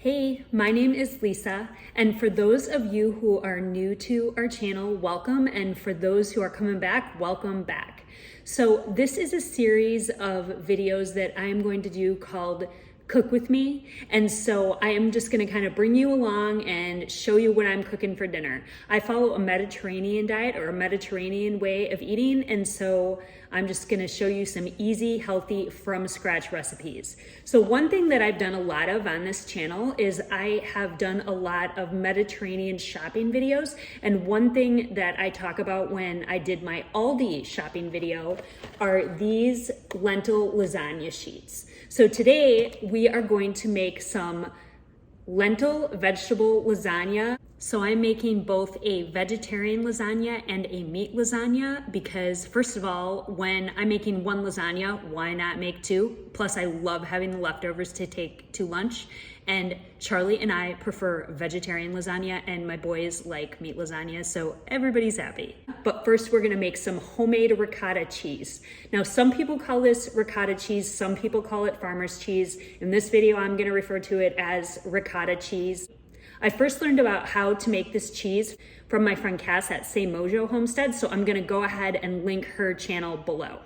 Hey, my name is Lisa, and for those of you who are new to our channel, welcome, and for those who are coming back, welcome back. So this is a series of videos that I am going to do called Cook With Me, and so I am just going to kind of bring you along and show you what I'm cooking for dinner. I follow a Mediterranean diet or a Mediterranean way of eating, and so I'm just going to show you some easy, healthy, from scratch recipes. So one thing that I've done a lot of on this channel is I have done a lot of Mediterranean shopping videos, and one thing that I talk about when I did my Aldi shopping video are these lentil lasagna sheets. So today we are going to make some lentil vegetable lasagna. So I'm making both a vegetarian lasagna and a meat lasagna because, first of all, when I'm making one lasagna, why not make two? Plus I love having the leftovers to take to lunch. And Charlie and I prefer vegetarian lasagna and my boys like meat lasagna, so everybody's happy. But first we're gonna make some homemade ricotta cheese. Now some people call this ricotta cheese, some people call it farmer's cheese. In this video I'm gonna refer to it as ricotta cheese. I first learned about how to make this cheese from my friend Cass at Say Mojo Homestead, so I'm gonna go ahead and link her channel below.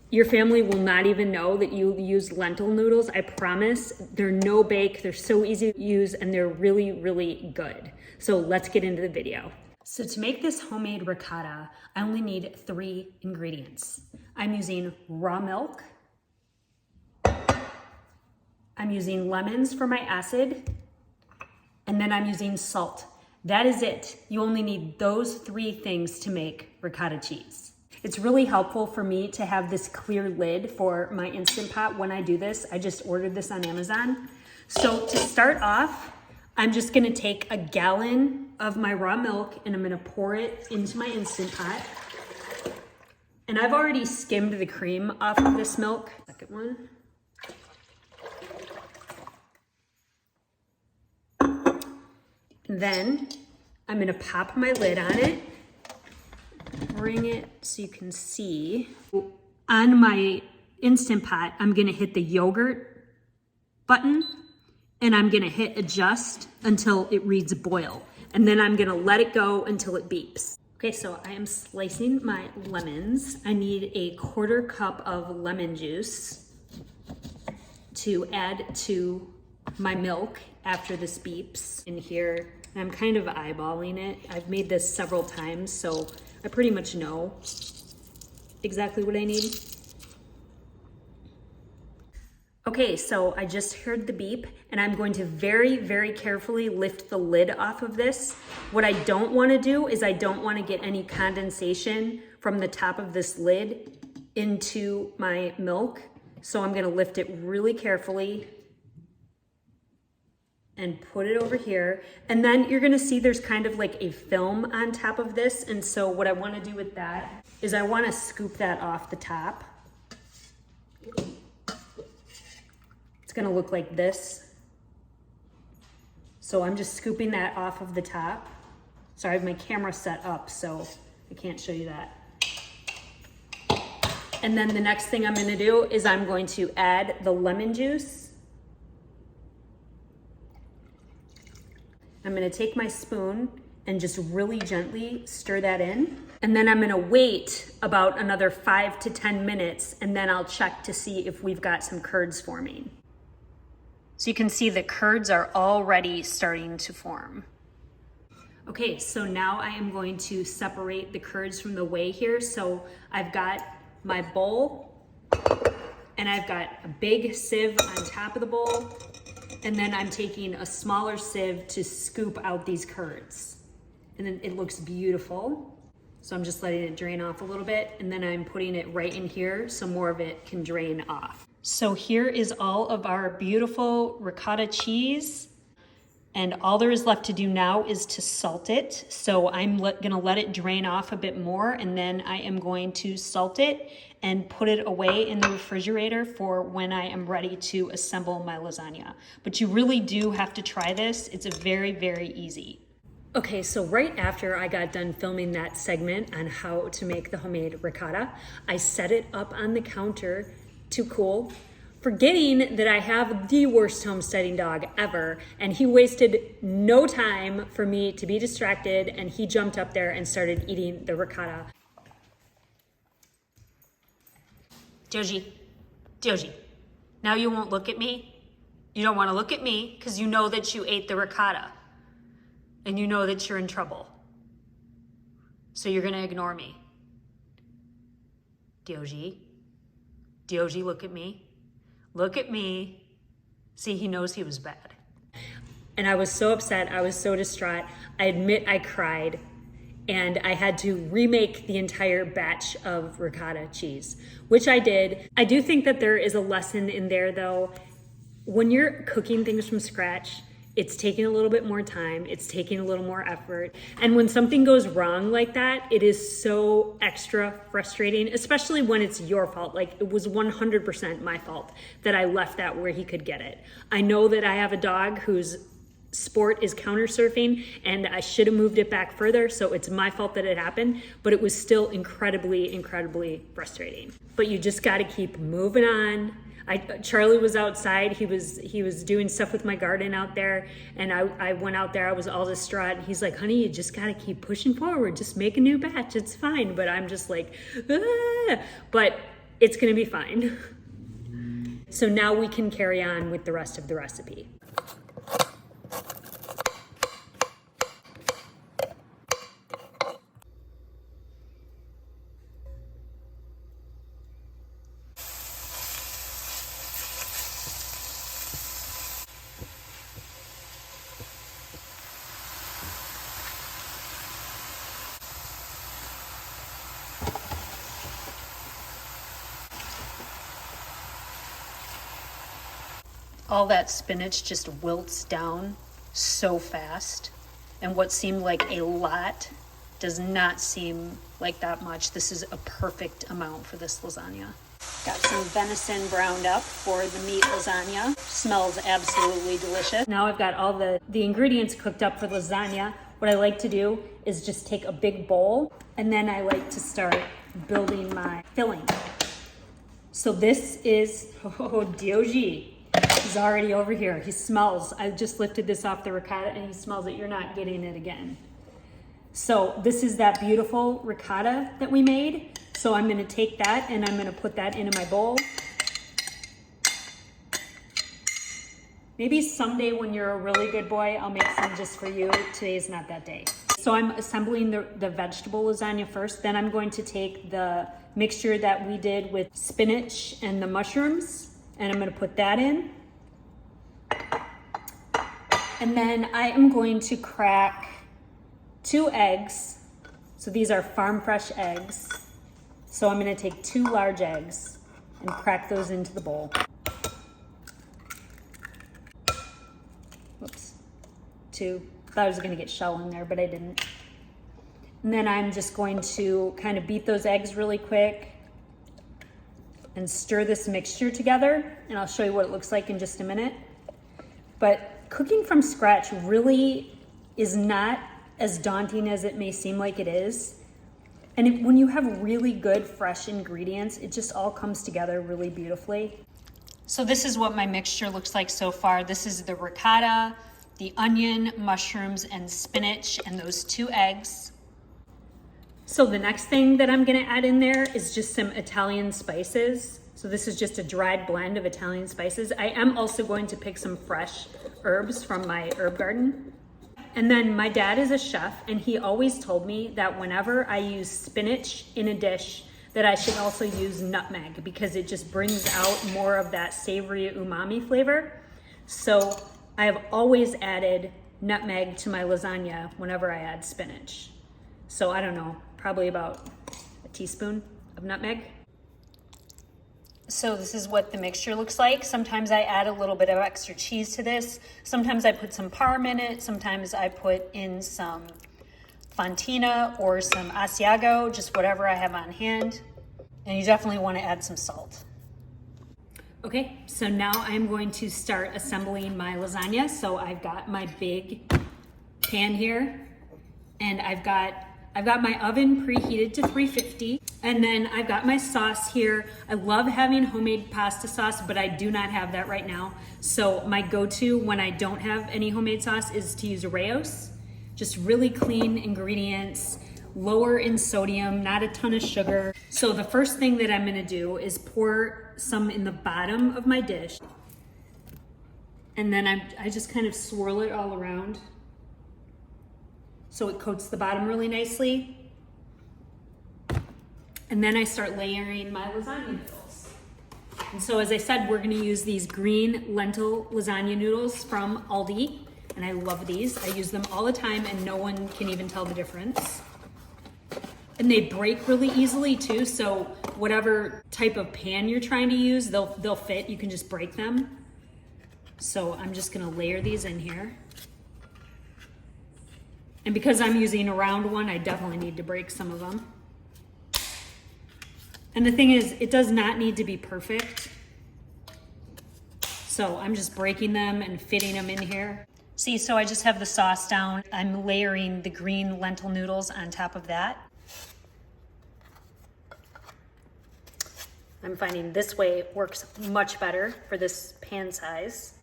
Your family will not even know that you use lentil noodles, I promise. They're no bake, they're so easy to use, and they're really, really good. So let's get into the video. So to make this homemade ricotta, I only need 3 ingredients. I'm using raw milk. I'm using lemons for my acid. And then I'm using salt. That is it. You only need those 3 things to make ricotta cheese. It's really helpful for me to have this clear lid for my Instant Pot when I do this. I just ordered this on Amazon. So to start off, I'm just gonna take a gallon of my raw milk and I'm gonna pour it into my Instant Pot. And I've already skimmed the cream off of this milk. Second one. Then I'm gonna pop my lid on it, bring it so you can see. On my Instant Pot, I'm gonna hit the yogurt button and I'm gonna hit adjust until it reads boil. And then I'm gonna let it go until it beeps. Okay, so I am slicing my lemons. I need a 1/4 cup of lemon juice to add to my milk after this beeps in here. I'm kind of eyeballing it. I've made this several times, so I pretty much know exactly what I need. Okay, so I just heard the beep and I'm going to very, very carefully lift the lid off of this. What I don't wanna do is I don't wanna get any condensation from the top of this lid into my milk. So I'm gonna lift it really carefully and put it over here. And then you're gonna see there's kind of like a film on top of this. And so what I wanna do with that is I wanna scoop that off the top. It's gonna look like this. So I'm just scooping that off of the top. Sorry, I have my camera set up, so I can't show you that. And then the next thing I'm gonna do is I'm going to add the lemon juice. I'm gonna take my spoon and just really gently stir that in. And then I'm gonna wait about another 5 to 10 minutes and then I'll check to see if we've got some curds forming. So you can see the curds are already starting to form. Okay, so now I am going to separate the curds from the whey here. So I've got my bowl and I've got a big sieve on top of the bowl. And then I'm taking a smaller sieve to scoop out these curds. And then it looks beautiful. So I'm just letting it drain off a little bit and then I'm putting it right in here so more of it can drain off. So here is all of our beautiful ricotta cheese. And all there is left to do now is to salt it. So I'm gonna let it drain off a bit more and then I am going to salt it and put it away in the refrigerator for when I am ready to assemble my lasagna. But you really do have to try this. It's very, very easy. Okay, so right after I got done filming that segment on how to make the homemade ricotta, I set it up on the counter to cool. forgetting that I have the worst homesteading dog ever, and he wasted no time for me to be distracted, and he jumped up there and started eating the ricotta. D.O.G, now you won't look at me? You don't want to look at me because you know that you ate the ricotta, and you know that you're in trouble. So you're gonna ignore me. D.O.G, look at me. Look at me. See, he knows he was bad. And I was so upset. I was so distraught. I admit I cried, and I had to remake the entire batch of ricotta cheese, which I did. I do think that there is a lesson in there though. When you're cooking things from scratch, it's taking a little bit more time, it's taking a little more effort. And when something goes wrong like that, it is so extra frustrating, especially when it's your fault. Like, it was 100% my fault that I left that where he could get it. I know that I have a dog whose sport is counter surfing, and I should have moved it back further, so it's my fault that it happened, but it was still incredibly frustrating. But you just gotta keep moving on. Charlie was outside, he was doing stuff with my garden out there, and I went out there, I was all distraught, and he's like, honey, you just gotta keep pushing forward, just make a new batch, it's fine. But I'm just like, ah! But it's gonna be fine. So now we can carry on with the rest of the recipe. All that spinach just wilts down so fast, and what seemed like a lot does not seem like that much. This is a perfect amount for this lasagna. Got some venison browned up for the meat lasagna. Smells absolutely delicious. Now I've got all the ingredients cooked up for lasagna. What I like to do is just take a big bowl, and then I like to start building my filling. So this is, D.O.G. He's already over here. He smells. I just lifted this off the ricotta and he smells it. You're not getting it again. So this is that beautiful ricotta that we made. So I'm going to take that and I'm going to put that into my bowl. Maybe someday when you're a really good boy, I'll make some just for you. Today's not that day. So I'm assembling the vegetable lasagna first. Then I'm going to take the mixture that we did with spinach and the mushrooms, and I'm going to put that in. And then I am going to crack 2 eggs. So these are farm fresh eggs. So I'm going to take 2 large eggs and crack those into the bowl. Whoops. 2. Thought I was going to get shell in there, but I didn't. And then I'm just going to kind of beat those eggs really quick and stir this mixture together, and I'll show you what it looks like in just a minute. But cooking from scratch really is not as daunting as it may seem like it is. And when you have really good fresh ingredients, it just all comes together really beautifully. So this is what my mixture looks like so far. This is the ricotta, the onion, mushrooms, and spinach, and those 2 eggs. So the next thing that I'm gonna add in there is just some Italian spices. So this is just a dried blend of Italian spices. I am also going to pick some fresh herbs from my herb garden. And then my dad is a chef, and he always told me that whenever I use spinach in a dish, that I should also use nutmeg because it just brings out more of that savory umami flavor. So I have always added nutmeg to my lasagna whenever I add spinach. So I don't know, probably about a teaspoon of nutmeg. So this is what the mixture looks like. Sometimes I add a little bit of extra cheese to this. Sometimes I put some parm in it. Sometimes I put in some fontina or some Asiago, just whatever I have on hand. And you definitely want to add some salt. Okay, so now I'm going to start assembling my lasagna. So I've got my big pan here, and I've got my oven preheated to 350. And then I've got my sauce here. I love having homemade pasta sauce, but I do not have that right now. So my go-to when I don't have any homemade sauce is to use Raos. Just really clean ingredients, lower in sodium, not a ton of sugar. So the first thing that I'm gonna do is pour some in the bottom of my dish. And then I just kind of swirl it all around so it coats the bottom really nicely. And then I start layering my lasagna noodles. And so as I said, we're gonna use these green lentil lasagna noodles from Aldi. And I love these. I use them all the time and no one can even tell the difference. And they break really easily too, so whatever type of pan you're trying to use, they'll fit. You can just break them. So I'm just gonna layer these in here. And because I'm using a round one, I definitely need to break some of them. And the thing is, it does not need to be perfect. So I'm just breaking them and fitting them in here. See, so I just have the sauce down. I'm layering the green lentil noodles on top of that. I'm finding this way works much better for this pan size.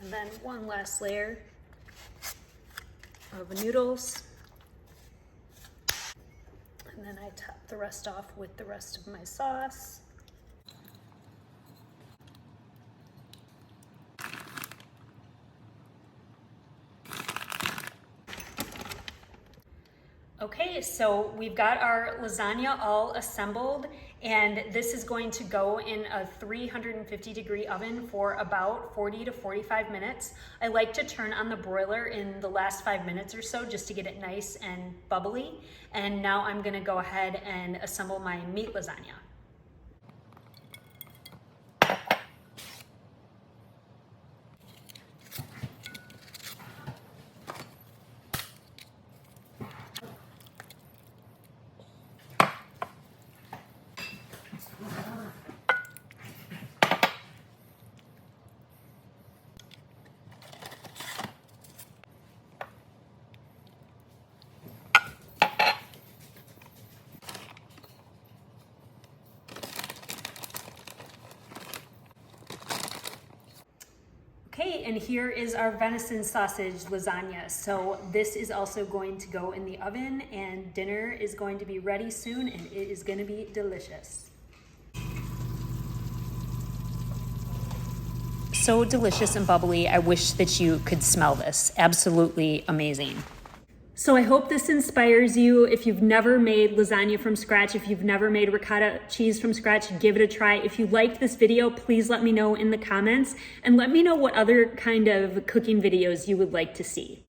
And then one last layer of noodles. And then I top the rest off with the rest of my sauce. Okay, so we've got our lasagna all assembled, and this is going to go in a 350-degree oven for about 40 to 45 minutes. I like to turn on the broiler in the last 5 minutes or so just to get it nice and bubbly. And now I'm gonna go ahead and assemble my meat lasagna. Okay, and here is our venison sausage lasagna. So this is also going to go in the oven, and dinner is going to be ready soon, and it is going to be delicious. So delicious and bubbly. I wish that you could smell this. Absolutely amazing. So I hope this inspires you. If you've never made lasagna from scratch, if you've never made ricotta cheese from scratch, give it a try. If you liked this video, please let me know in the comments, and let me know what other kind of cooking videos you would like to see.